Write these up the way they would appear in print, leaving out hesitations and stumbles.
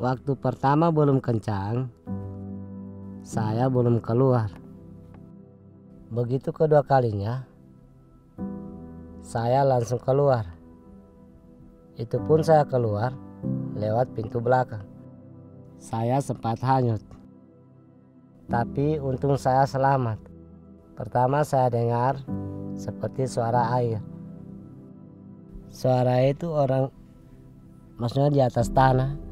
Waktu pertama belum kencang, saya belum keluar. Begitu kedua kalinya, saya langsung keluar. Itu pun saya keluar lewat pintu belakang. Saya sempat hanyut, tapi untung saya selamat. Pertama saya dengar seperti suara air. Suara itu maksudnya di atas tanah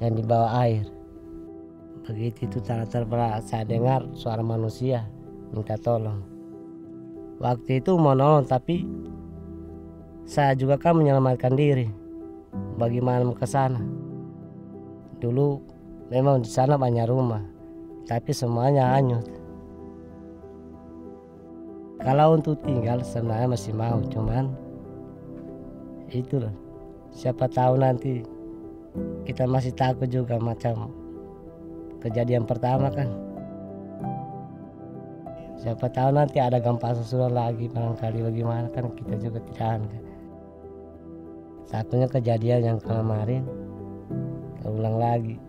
yang di bawah air. Begitu itu terbelah, saya dengar suara manusia minta tolong. Waktu itu mau nolong, tapi saya juga kan menyelamatkan diri. Bagaimana mau ke sana? Dulu memang di sana banyak rumah, tapi semuanya hanyut. Kalau untuk tinggal sebenarnya masih mau, cuman itulah, siapa tahu nanti kita masih takut juga macam kejadian pertama kan. Siapa tahu nanti ada gempa susulan lagi, barangkali bagaimana kan, kita juga tidak kan. Takutnya kejadian yang kemarin terulang lagi.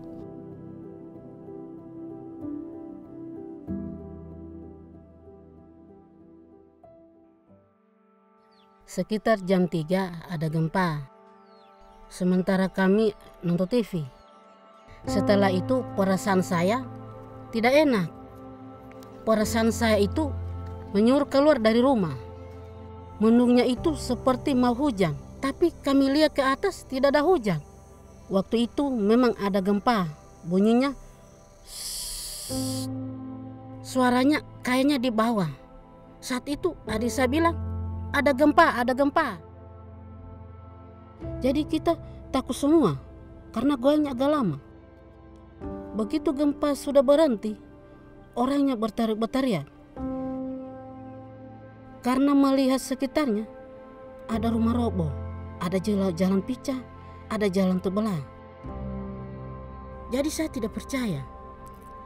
Sekitar jam 3 ada gempa. Sementara kami nonton TV. Setelah itu perasaan saya tidak enak. Perasaan saya itu menyuruh keluar dari rumah. Mendungnya itu seperti mau hujan, tapi kami lihat ke atas tidak ada hujan. Waktu itu memang ada gempa. Bunyinya suaranya kayaknya di bawah. Saat itu adik saya bilang, ada gempa, ada gempa. Jadi kita takut semua karena goyangnya agak lama. Begitu gempa sudah berhenti, orangnya berteriak. Karena melihat sekitarnya, ada rumah roboh, ada jalan picah, ada jalan terbelah. Jadi saya tidak percaya.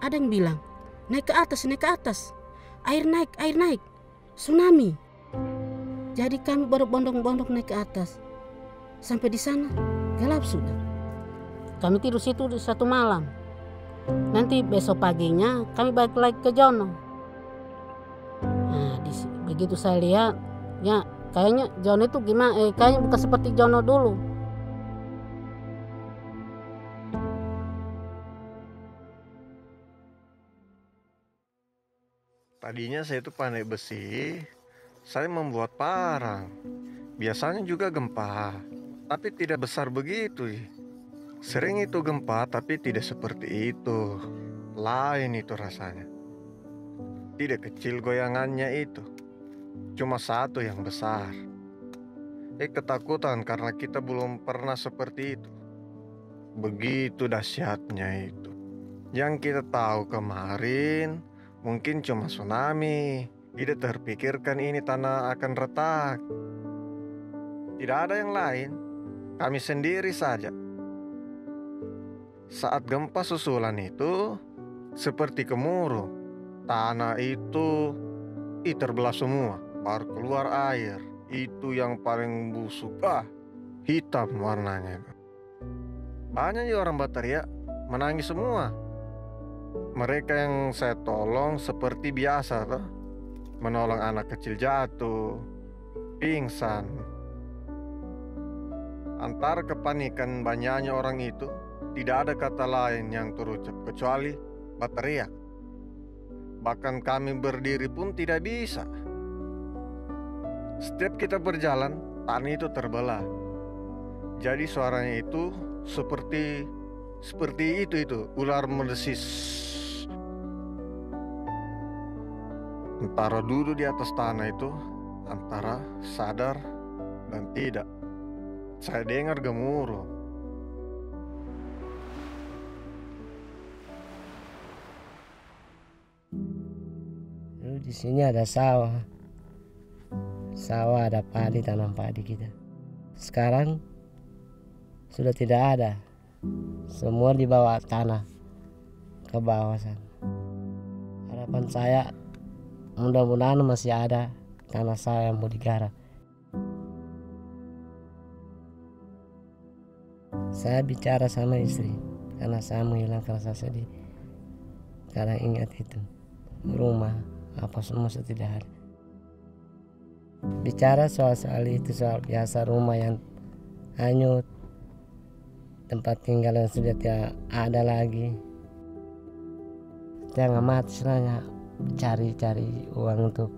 Ada yang bilang, naik ke atas, air naik, tsunami. Jadi kami berbondong-bondong naik ke atas. Sampai di sana gelap sudah. Kami tidur situ di satu malam. Nanti besok paginya kami balik lagi ke Jono. Nah, begitu saya lihat, ya kayaknya Jono itu gimana? Kayaknya bukan seperti Jono dulu. Tadinya saya itu pandai besi, saya membuat parang. Biasanya juga gempa, tapi tidak besar begitu. Sering itu gempa, tapi tidak seperti itu. Lain itu rasanya. Tidak kecil goyangannya itu, cuma satu yang besar. Ketakutan karena kita belum pernah seperti itu. Begitu dahsyatnya itu. Yang kita tahu kemarin mungkin cuma tsunami. Tidak terpikirkan ini tanah akan retak. Tidak ada yang lain, kami sendiri saja. Saat gempa susulan itu seperti gemuruh. Tanah itu terbelah semua, baru keluar air. Itu yang paling busuk, hitam warnanya. Banyak orang berteriak, menangis semua. Mereka yang saya tolong seperti biasa toh, menolong anak kecil jatuh, pingsan. Antara kepanikan banyaknya orang itu, tidak ada kata lain yang terucap kecuali berteriak. Bahkan kami berdiri pun tidak bisa. Setiap kita berjalan, tanah itu terbelah. Jadi suaranya itu seperti itu ular mendesis. Antara duduk di atas tanah itu, antara sadar dan tidak. Saya dengar gemuruh. Di sini ada sawah. Sawah ada padi, tanam padi kita. Sekarang sudah tidak ada. Semua di bawah tanah, ke bawah sana. Harapan saya mudah-mudahan masih ada tanah saya yang mau digarap. Saya bicara sama istri, karena saya menghilangkan rasa sedih karena ingat itu rumah apa semua sudah tidak ada. Bicara soal itu soal biasa rumah yang hanyut, tempat tinggal yang sudah tidak ada lagi. Jangan mati selanya cari uang untuk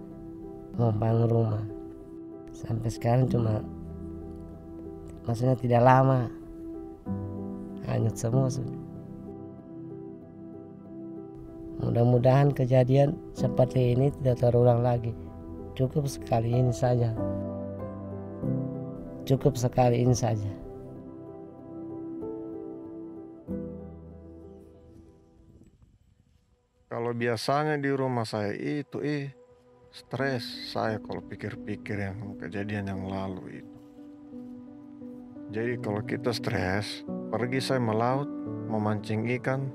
membangun rumah. Sampai sekarang cuma maksudnya tidak lama hanyut semua sudah. Mudah-mudahan kejadian seperti ini tidak terulang lagi. Cukup sekali ini saja. Cukup sekali ini saja. Kalau biasanya di rumah saya itu stres saya kalau pikir-pikir yang kejadian yang lalu itu. Jadi kalau kita stres, pergi saya melaut, memancing ikan,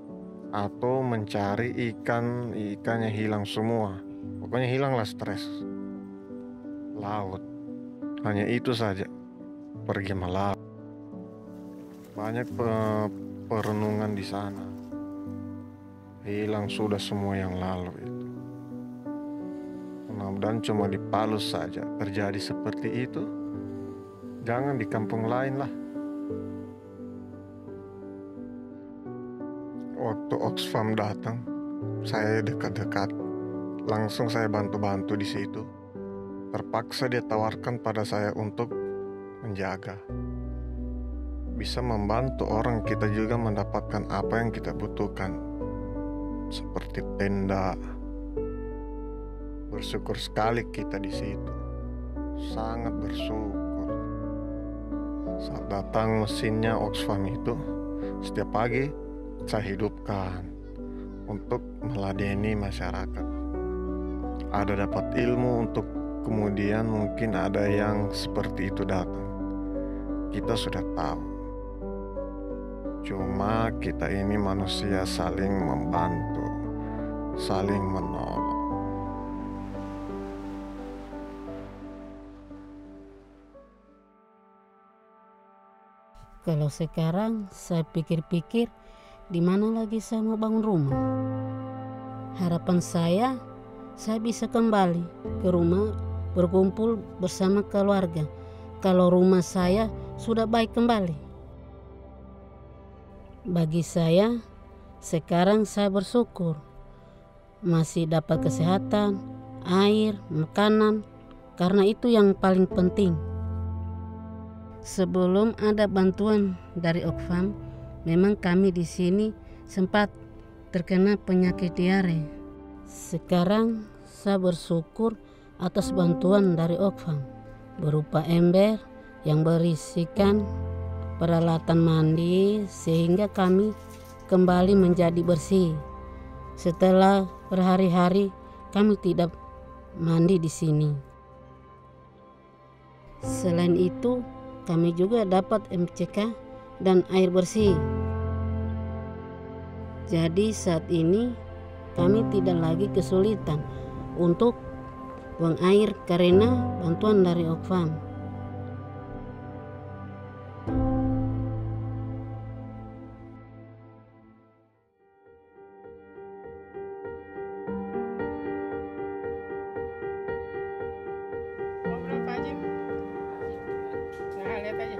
atau mencari ikannya hilang semua. Pokoknya hilanglah stres. Laut, hanya itu saja. Pergi melaut. Banyak perenungan di sana. Hilang sudah semua yang lalu itu. Mudah-mudahan cuma di Palu saja terjadi seperti itu. Jangan di kampung lain lah. Waktu Oxfam datang, saya dekat-dekat. Langsung saya bantu-bantu di situ. Terpaksa dia tawarkan pada saya untuk menjaga. Bisa membantu orang kita juga mendapatkan apa yang kita butuhkan. Seperti tenda. Bersyukur sekali kita di situ. Sangat bersyukur. Saat datang mesinnya Oxfam itu, setiap pagi saya hidupkan untuk meladeni masyarakat. Ada dapat ilmu untuk kemudian mungkin ada yang seperti itu datang. Kita sudah tahu. Cuma kita ini manusia saling membantu, saling menolong. Kalau sekarang saya pikir-pikir, di mana lagi saya mau bangun rumah? Harapan saya bisa kembali ke rumah, berkumpul bersama keluarga. Kalau rumah saya sudah baik kembali. Bagi saya, sekarang saya bersyukur masih dapat kesehatan, air, makanan, karena itu yang paling penting. Sebelum ada bantuan dari Oxfam, memang kami di sini sempat terkena penyakit diare. Sekarang saya bersyukur atas bantuan dari Oxfam berupa ember yang berisikan peralatan mandi sehingga kami kembali menjadi bersih. Setelah berhari-hari kami tidak mandi di sini. Selain itu, kami juga dapat MCK dan air bersih. Jadi saat ini kami tidak lagi kesulitan untuk buang air karena bantuan dari Oxfam. Ngobrol Pak Haji. Nah, lihat aja.